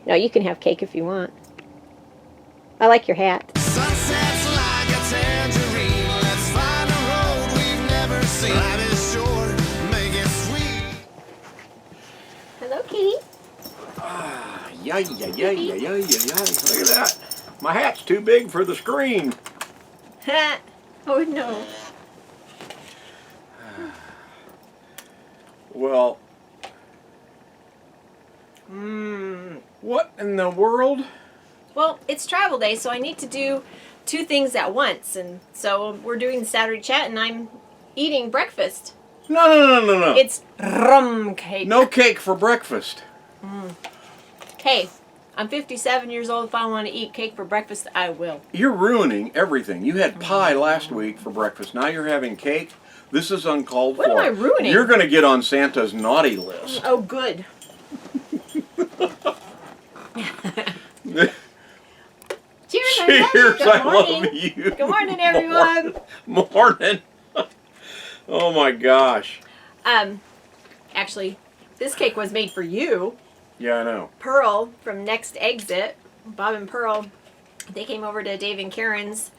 No, you can have cake if you want. I like your hat. Sunsets like a tangerine. Let's find a road we've never seen. Life is short, make it sweet. Hello, kitty. Yeah. Look at that. My hat's too big for the screen. Oh, no. Well, what in the world? Well, it's travel day, so I need to do 2 things at once. And so we're doing the Saturday chat, and I'm eating breakfast. No. It's rum cake. No cake for breakfast. Hey, I'm 57 years old. If I want to eat cake for breakfast, I will. You're ruining everything. You had pie last week for breakfast. Now you're having cake. This is uncalled for. What am I ruining? You're going to get on Santa's naughty list. Oh, good. Cheers, Cheers, Good I morning. love you. Good morning, everyone. Morning. Oh my gosh. Actually, this cake was made for you. Yeah, I know. Pearl from Next Exit, Bob and Pearl, they came over to Dave and Karen's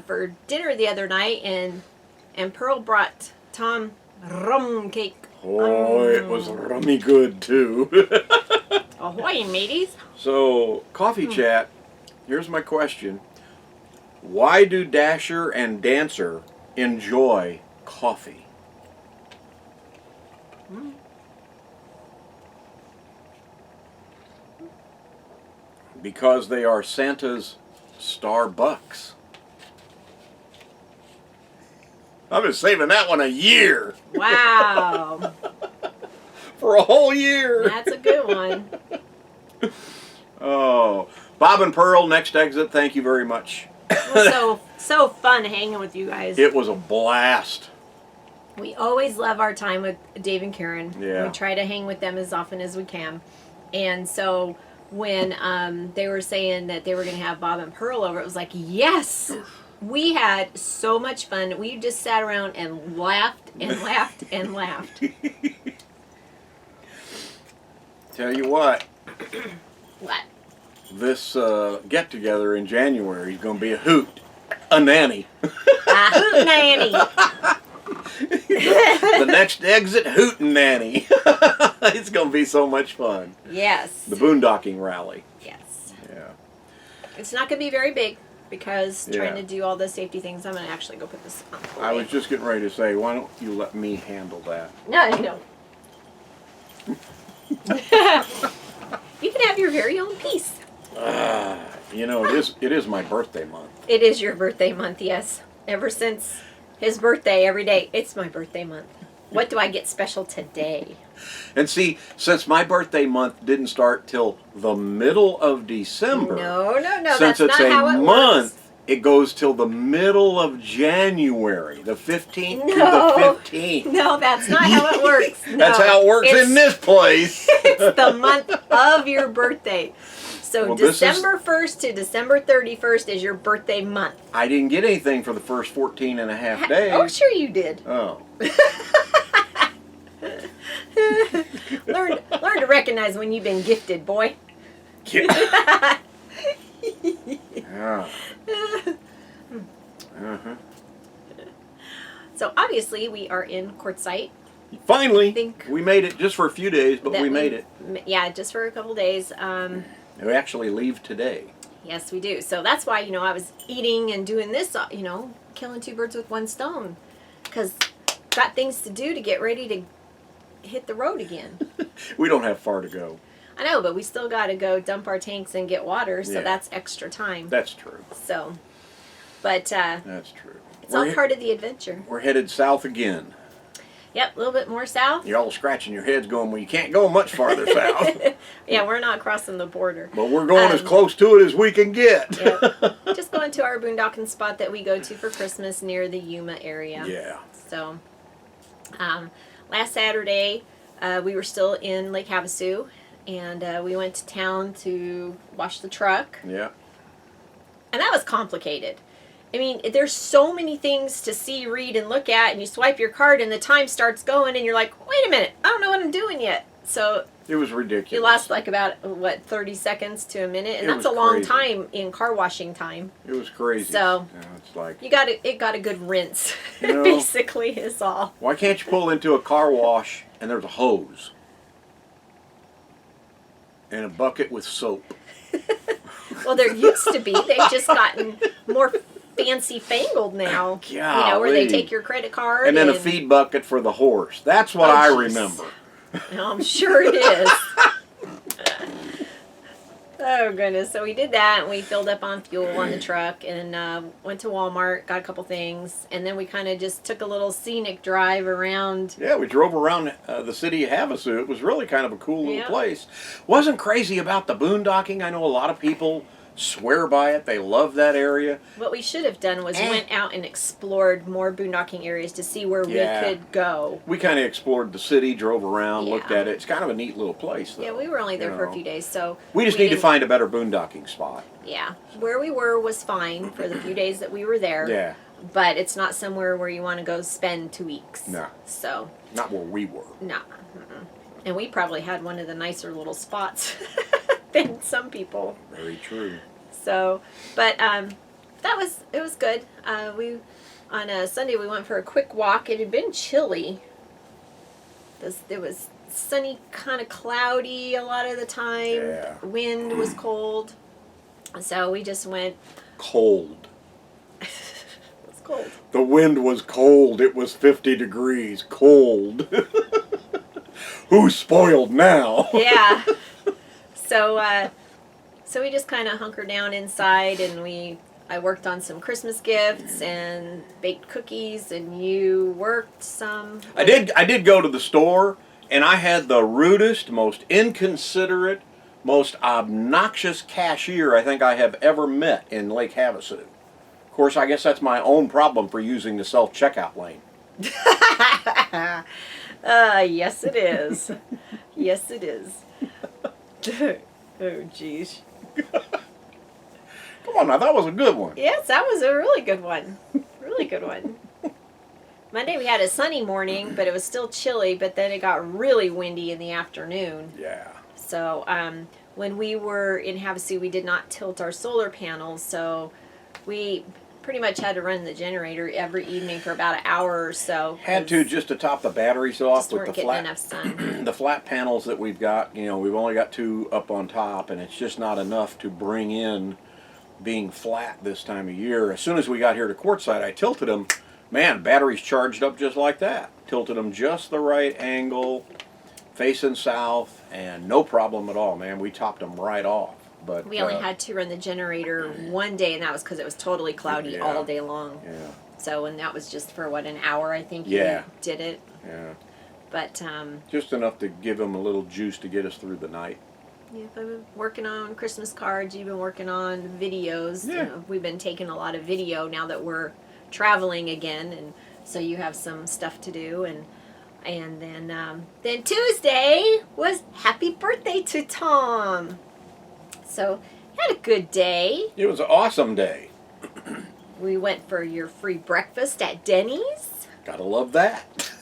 for dinner the other night, and Pearl brought Tom rum cake. Oh, it was rummy good too. Ahoy, mateys. So, coffee chat, here's my question. Why do Dasher and Dancer enjoy coffee? Because they are Santa's Starbucks. I've been saving that one a year. Wow. For a whole year. That's a good one. Oh, Bob and Pearl, Next Exit, thank you very much. It was so fun hanging with you guys. It was a blast. We always love our time with Dave and Karen. Yeah. We try to hang with them as often as we can. And so when they were saying that they were going to have Bob and Pearl over, it was like, yes! We had so much fun. We just sat around and laughed and laughed and laughed. Tell you what, What? this get-together in January is going to be a hoot. A nanny. A hoot nanny. The Next Exit hootin' nanny. It's going to be so much fun. Yes. The boondocking rally. Yes. Yeah. It's not going to be very big because trying Yeah. to do all the safety things. I'm going to actually go put this on. I was just getting ready to say, why don't you let me handle that? No, you don't. You can have your very own piece. You know, it is my birthday month. It is your birthday month, yes. Ever since his birthday, every day, it's my birthday month. What do I get special today? And see, since my birthday month didn't start till the middle of December. No, Since that's it's not a how it month, works. it goes till the middle of January, the 15th to No. the 15th. No, that's not how it works. No. That's how it works in this place. It's the month of your birthday. So Well, this December 1st to December 31st is your birthday month. I didn't get anything for the first 14 and a half days. Oh, sure you did. Oh. Learn to recognize when you've been gifted, boy. Yeah. Uh-huh. So obviously we are in Quartzsite. Finally, we made it just for a few days, but That we made it. Yeah, just for a couple days. We actually leave today. Yes, we do. So that's why, I was eating and doing this, killing 2 birds with 1 stone. Because got things to do to get ready to hit the road again. We don't have far to go. I know, but we still got to go dump our tanks and get water, so Yeah. that's extra time. That's true. So, but That's true. it's all part of the adventure. We're headed south again. Yep, a little bit more south. You're all scratching your heads going, well, you can't go much farther south. Yeah, we're not crossing the border. But we're going as close to it as we can get. Yep. Just going to our boondocking spot that we go to for Christmas near the Yuma area. Yeah. So, last Saturday, we were still in Lake Havasu, and we went to town to wash the truck. Yeah. And that was complicated. I mean, there's so many things to see, read, and look at, and you swipe your card, and the time starts going, and you're like, wait a minute, I don't know what I'm doing yet. So It was ridiculous. You lost like about, what, 30 seconds to a minute? And It that's a was long crazy. time in car washing time. It was crazy. So, it's like, it got a good rinse, You know, basically, is all. why can't you pull into a car wash and there's a hose and a bucket with soap? Well, there used to be. They've just gotten more fancy fangled now. You know, where they Golly. take your credit card. And then a feed bucket for the horse. That's what Oh, I jeez. remember. I'm sure it is. Oh, goodness. So we did that, and we filled up on fuel on the truck, and went to Walmart, got a couple things, and then we kind of just took a little scenic drive around. Yeah, we drove around the city of Havasu. It was really kind of a cool little Yeah. place. Wasn't crazy about the boondocking. I know a lot of people swear by it. They love that area. What we should have done was went out and explored more boondocking areas to see where Yeah. we could go. We kind of explored the city, drove around, looked Yeah. at it. It's kind of a neat little place, though. Yeah, we were only there you for a know. few days, so We just need to didn't- find a better boondocking spot. Yeah, where we were was fine for the few days that we were there. Yeah, But it's not somewhere where you want to go spend 2 weeks. No. So, not where we were. no. Mm-mm. And we probably had one of the nicer little spots than some people. Very true. So, but it was good. We on a Sunday we went for a quick walk. It had been chilly. It was sunny, kind of cloudy a lot of the time. Yeah. Wind was cold. So we just went. Cold. It was cold. The wind was cold. It was 50 degrees. Cold. Who's spoiled now? Yeah. So we just kind of hunkered down inside, and I worked on some Christmas gifts and baked cookies, and you worked some. I did go to the store, and I had the rudest, most inconsiderate, most obnoxious cashier I think I have ever met in Lake Havasu. Of course, I guess that's my own problem for using the self-checkout lane. Yes it is. Yes it is. Oh geez. Come on now, that was a good one. Yes, that was a really good one. Really good one. Monday we had a sunny morning, but it was still chilly, but then it got really windy in the afternoon. Yeah. So when we were in Havasu, we did not tilt our solar panels, so we pretty much had to run the generator every evening for about an hour or so. Had to just to top the batteries off Just with weren't the getting flat enough sun. the flat panels that we've got. You know, we've only got 2 up on top, and it's just not enough to bring in being flat this time of year. As soon as we got here to Quartzsite, I tilted them. Man, batteries charged up just like that. Tilted them just the right angle, facing south, and no problem at all, man. We topped them right off. But We only had to run the generator one day, and that was because it was totally cloudy Yeah. all day long. Yeah, So, and that was just for, what, an hour, I think Yeah. you did it. yeah. But, Just enough to give them a little juice to get us through the night. yeah, I've been working on Christmas cards. You've been working on videos. Yeah. We've been taking a lot of video now that we're traveling again, and so you have some stuff to do. And then Tuesday was happy birthday to Tom. So, had a good day. It was an awesome day. We went for your free breakfast at Denny's. Gotta love that.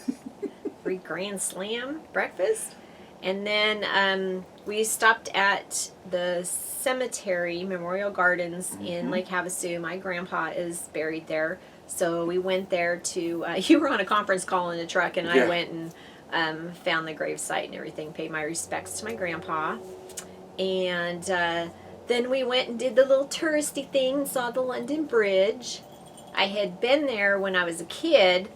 Free Grand Slam breakfast. And then we stopped at the cemetery, Memorial Gardens in Lake Havasu. My grandpa is buried there. So we went there to, you were on a conference call in the truck, and Yeah. I went and found the gravesite and everything, paid my respects to my grandpa. And then we went and did the little touristy thing, saw the London Bridge. I had been there when I was a kid,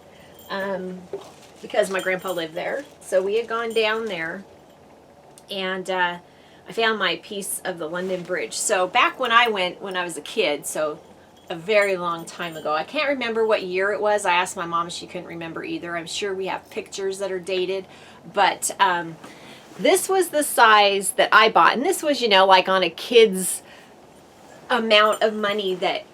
because my grandpa lived there. So we had gone down there, and I found my piece of the London Bridge. So back when I went, when I was a kid, so a very long time ago. I can't remember what year it was. I asked my mom, she couldn't remember either. I'm sure we have pictures that are dated, but this was the size that I bought, and this was, like on a kid's amount of money that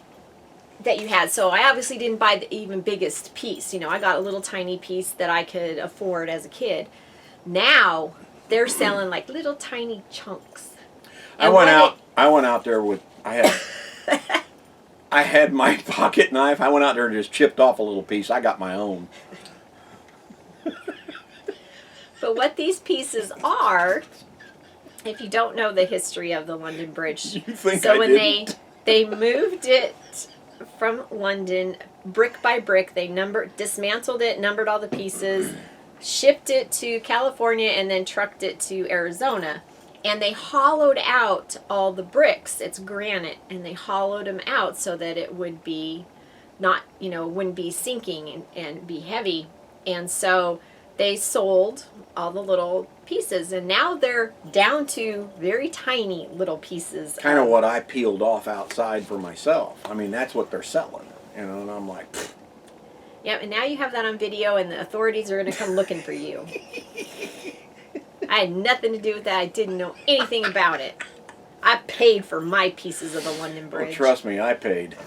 you had. So I obviously didn't buy the even biggest piece. I got a little tiny piece that I could afford as a kid. Now they're selling like little tiny chunks. I went out there with I had my pocket knife. I went out there and just chipped off a little piece. I got my own. But what these pieces are If you don't know the history of the London Bridge, You think so I when didn't? they moved it from London brick by brick, they dismantled it, numbered all the pieces, shipped it to California, and then trucked it to Arizona. And they hollowed out all the bricks. It's granite, and they hollowed them out so that it would be not, wouldn't be sinking and be heavy. And so they sold all the little pieces, and now they're down to very tiny little pieces. Kind of what I peeled off outside for myself. I mean, that's what they're selling, and I'm like, pfft. Yep, and now you have that on video, and the authorities are going to come looking for you. I had nothing to do with that. I didn't know anything about it. I paid for my pieces of the London Bridge. Well, trust me, I paid.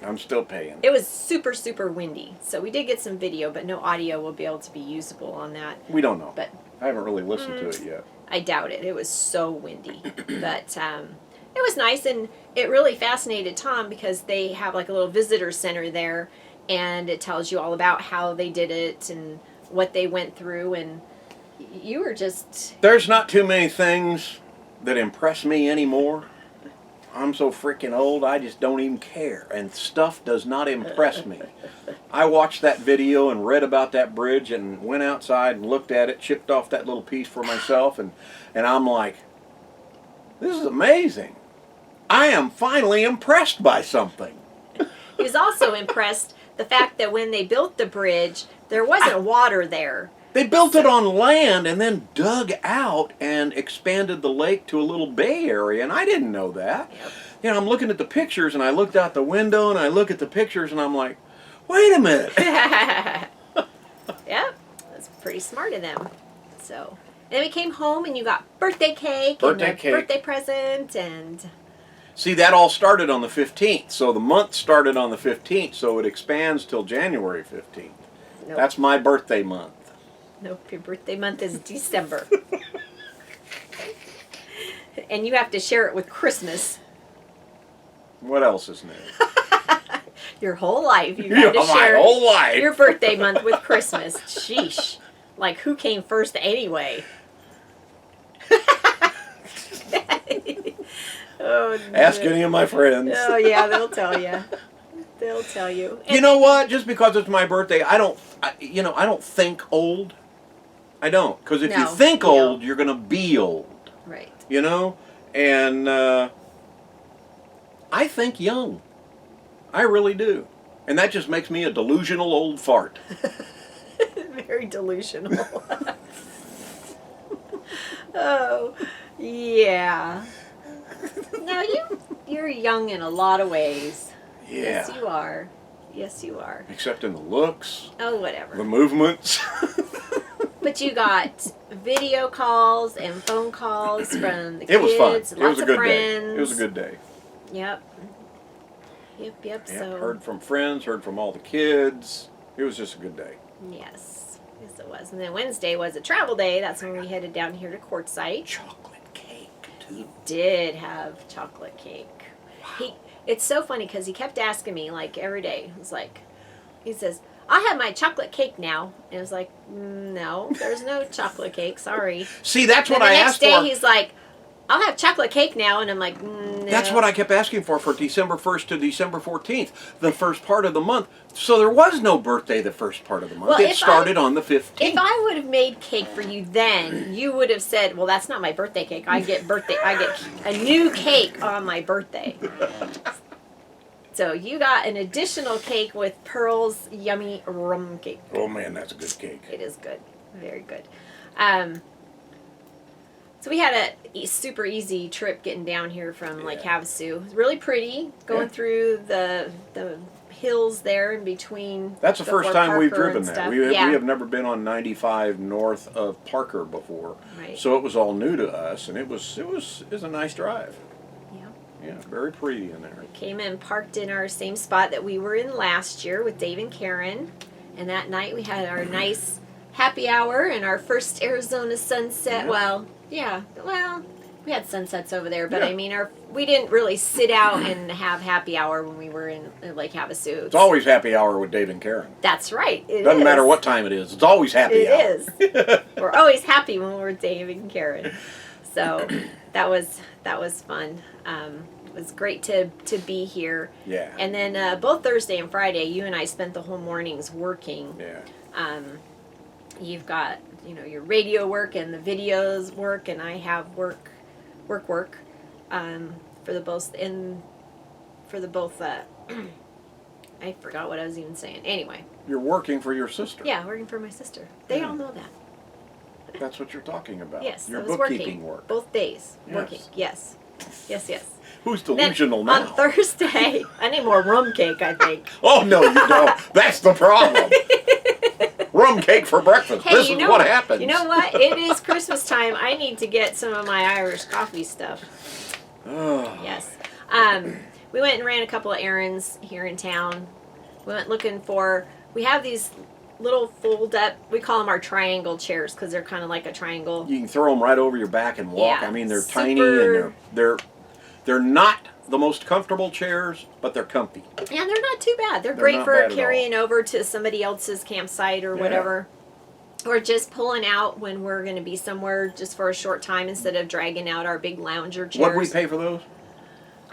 I'm still paying. It was super, super windy. So we did get some video, but no audio will be able to be usable on that. We don't know. But I haven't really listened to it yet. I doubt it. It was so windy. But it was nice, and it really fascinated Tom because they have like a little visitor center there, and it tells you all about how they did it and what they went through, and you were just... There's not too many things that impress me anymore. I'm so freaking old, I just don't even care. And stuff does not impress me. I watched that video and read about that bridge and went outside and looked at it, chipped off that little piece for myself, and I'm like, this is amazing. I am finally impressed by something. He was also impressed the fact that when they built the bridge, there wasn't water there. They built it on land and then dug out and expanded the lake to a little bay area, and I didn't know that. Yep. I'm looking at the pictures, and I looked out the window, and I look at the pictures, and I'm like, wait a minute. Yep, that's pretty smart of them. So, and then we came home, and you got birthday cake Birthday and a cake. birthday present, and... See, that all started on the 15th, so the month started on the 15th, so it expands till January 15th. Nope. That's my birthday month. Nope, your birthday month is December. And you have to share it with Christmas. What else is new? Your whole life. You got to My share whole life. your birthday month with Christmas. Sheesh. Like, who came first anyway? Oh, Ask any of my friends. Oh, yeah, they'll tell you. They'll tell you. You know what? Just because it's my birthday, I don't think old. I don't. Because if you No, think you old, don't. you're going to be old. Right. And I think young. I really do. And that just makes me a delusional old fart. Very delusional. Oh, yeah. No, you're young in a lot of ways. Yeah. Yes, you are. Yes, you are. Except in the looks, Oh, the whatever. movements. But you got video calls and phone calls from the kids. It was fun. Lots It was a of good friends. day. It was a good day. Yep. Yep. Yeah, So heard from friends, heard from all the kids. It was just a good day. yes, it was. And then Wednesday was a travel day. That's when we headed down here to Quartzsite. Chocolate cake, too. He did have chocolate cake. It's so funny because he kept asking me like every day. He says, "I have my chocolate cake now," and I was like, "No, there's no chocolate cake. Sorry." See, that's Then what I the next asked day for. he's like, "I'll have chocolate cake now," and I'm like, "No." That's what I kept asking for December 1st to December 14th, the first part of the month. So there was no birthday the first part of the month. Well, It if started on the 15th. If I would have made cake for you then, you would have said, "Well, that's not my birthday cake. I get a new cake on my birthday." So you got an additional cake with Pearl's yummy rum cake. Oh man, that's a good cake. It is good, very good. So we had a super easy trip getting down here from Lake Havasu. It was really pretty, going through the hills there in between. That's the first Fort time we've Parker driven and that. stuff. We have never been on 95 north of Parker before. Right. So it was all new to us, and it was a nice drive. Yeah. Yeah, very pretty in there. Came in, parked in our same spot that we were in last year with Dave and Karen. And that night we had our nice happy hour and our first Arizona sunset. Yeah. Well, we had sunsets over there, but Yeah. I mean, we didn't really sit out and have happy hour when we were in Lake Havasu. It's always happy hour with Dave and Karen. That's right. It Doesn't is. matter what time it is. It's always happy hour. It is. We're always happy when we're Dave and Karen. So that was fun. It was great to be here. Yeah. And then both Thursday and Friday, you and I spent the whole mornings working. Yeah. You've got, your radio work and the videos work, and I have work for the both I forgot what I was even saying. Anyway. You're working for your sister. Yeah, working for my sister. They Yeah. all know that. That's what you're talking about. Yes, Your I was bookkeeping working work. both days. Yes. Working. Yes. Yes. Who's Then delusional now? on Thursday, I need more rum cake, I think. Oh, no, you don't. That's the problem. Rum cake for breakfast. Hey, This is what happens. You know what? It is Christmas time. I need to get some of my Irish coffee stuff. Oh. Yes. We went and ran a couple of errands here in town. We went looking for, we have these little fold up, we call them our triangle chairs because they're kind of like a triangle. You can throw them right over your back and walk. Yeah, I mean, they're super- tiny and they're not the most comfortable chairs, but they're comfy. Yeah, they're not too bad. They're They're great not for bad at carrying over to somebody else's campsite or Yeah. whatever. Or just pulling out when we're going to be somewhere just for a short time instead of dragging out our big lounger chairs. What did we pay for those?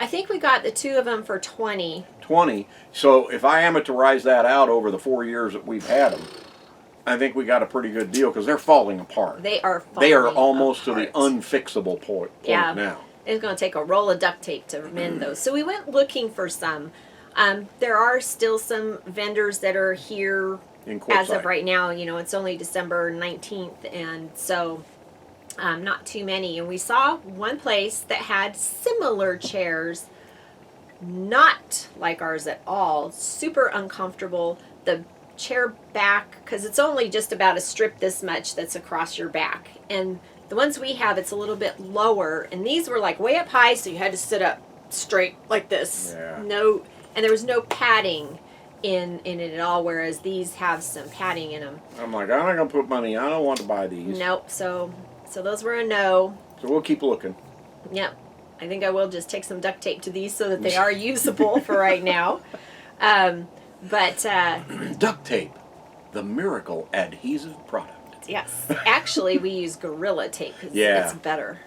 I think we got the two of them for $20. 20. So if I amortize that out over the 4 years that we've had them, I think we got a pretty good deal because they're falling apart. They are They are falling almost to apart. the unfixable point Yeah. now. It's going to take a roll of duct tape to mend those. So we went looking for some. There are still some vendors that are here In as of Quartzsite. right now. It's only December 19th, and so not too many. And we saw one place that had similar chairs, not like ours at all, super uncomfortable. The chair back, because it's only just about a strip this much that's across your back. And the ones we have, it's a little bit lower. And these were like way up high, so you had to sit up straight like this. Yeah. No, and there was no padding in it at all, whereas these have some padding in them. I'm like, I'm not going to put money. I don't want to buy these. Nope. So those were a no. So we'll keep looking. Yep. I think I will just take some duct tape to these so that they are usable for right now. But Duct tape, the miracle adhesive product. yes, actually we use Gorilla Tape because Yeah. it's better.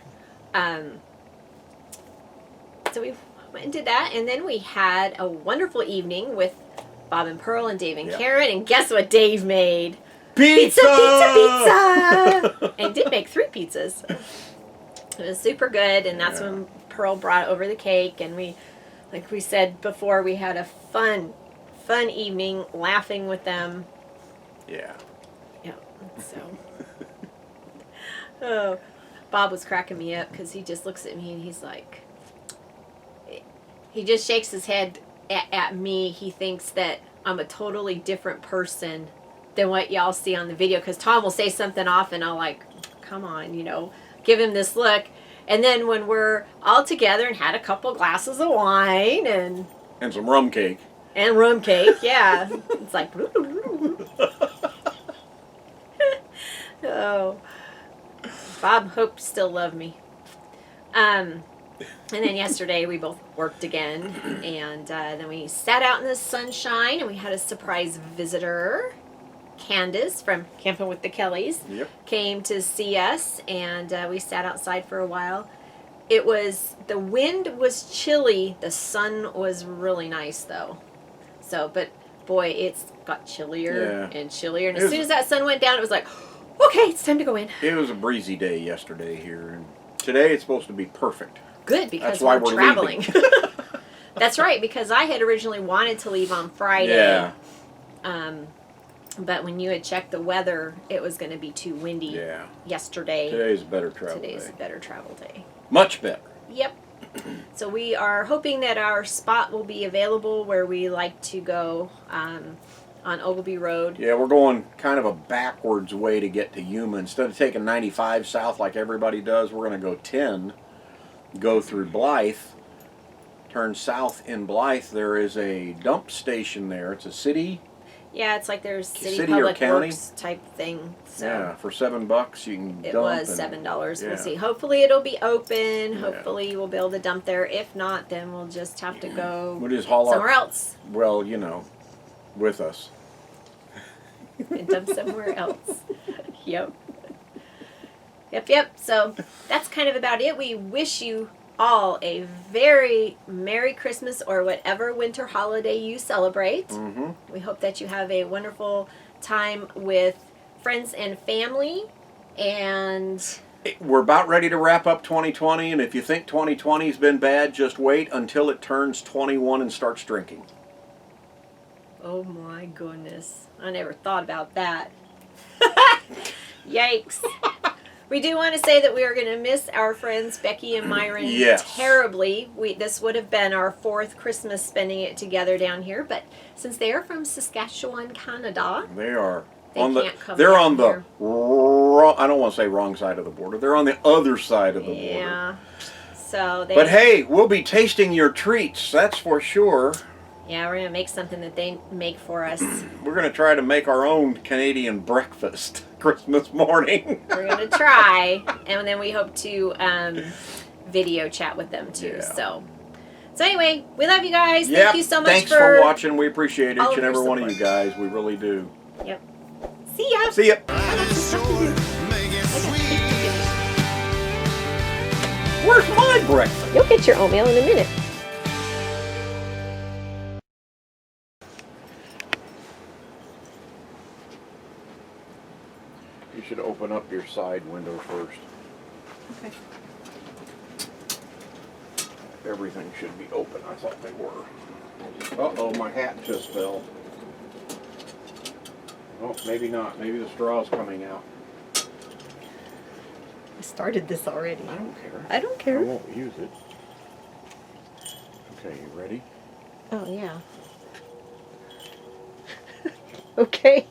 So we went and did that, and then we had a wonderful evening with Bob and Pearl and Dave and Yeah. Karen, and guess what Dave made? Pizza! Pizza! And he did make 3 pizzas. It was super good, and that's Yeah. when Pearl brought over the cake, and we, like we said before, we had a fun evening laughing with them. Yeah. Yeah, so. Oh, Bob was cracking me up because he just looks at me and he's like, he just shakes his head at me. He thinks that I'm a totally different person than what y'all see on the video, because Tom will say something off and I'll like, come on, give him this look. And then when we're all together and had a couple glasses of wine and And some rum cake. rum cake, yeah, it's like, oh, Bob hoped to still love me. And then yesterday we both worked again, and then we sat out in the sunshine, and we had a surprise visitor. Candace from Camping with the Kellys Yep. came to see us, and we sat outside for a while. The wind was chilly. The sun was really nice though. So, but boy, it's got chillier Yeah. and chillier. And It as was- soon as that sun went down, it was like, okay, it's time to go in. It was a breezy day yesterday here, and today it's supposed to be perfect. Good, because That's why we're we're traveling. That's right, because I had originally wanted to leave on Friday. Yeah. But when you had checked the weather, it was going to be too windy Yeah. yesterday. Today's a better travel Today's day. a better travel day. Much better. Yep. So we are hoping that our spot will be available where we like to go on Ogilvy Road. Yeah, we're going kind of a backwards way to get to Yuma. Instead of taking 95 south like everybody does, we're going to go 10, go through Blythe, turn south in Blythe. There is a dump station there. It's a city. Yeah, it's like there's city City or public county? works type thing. So Yeah, for $7 you can it dump. was and- $7. yeah. We'll see. Hopefully it'll be open. Yeah. Hopefully we'll be able to dump there. If not, then we'll just have to go We'll just haul somewhere our, else well, with us. and dump somewhere else. Yep. Yep. So that's kind of about it. We wish you all a very Merry Christmas or whatever winter holiday you celebrate. Mm-hmm. We hope that you have a wonderful time with friends and family. And We're about ready to wrap up 2020, and if you think 2020's been bad, just wait until it turns 21 and starts drinking. oh my goodness, I never thought about that. Yikes. We do want to say that we are going to miss our friends Becky and Myron Yes. terribly. This would have been our 4th Christmas spending it together down here, but since they are from Saskatchewan, Canada, They are They on can't the. come They're down on the here. wrong. I don't want to say wrong side of the border. They're on the other side of the border. yeah. So they. But hey, we'll be tasting your treats. That's for sure. Yeah, we're gonna make something that they make for us. We're gonna try to make our own Canadian breakfast Christmas morning. We're gonna try, and then we hope to video chat with them too. Yeah. So anyway, we love you guys. Yep. Thank you so much Thanks for watching. We appreciate all each of and every your one of you support. guys. We really do. Yep. See ya. See ya. Life is short, make it sweet. Where's my breakfast? You'll get your oatmeal in a minute. You should open up your side window first. Okay. Everything should be open. I thought they were. Uh-oh, my hat just fell. Oh, maybe not. Maybe the straw's coming out. I started this already. I don't care. I don't I care. won't use it. Okay, you ready? Oh yeah. Okay.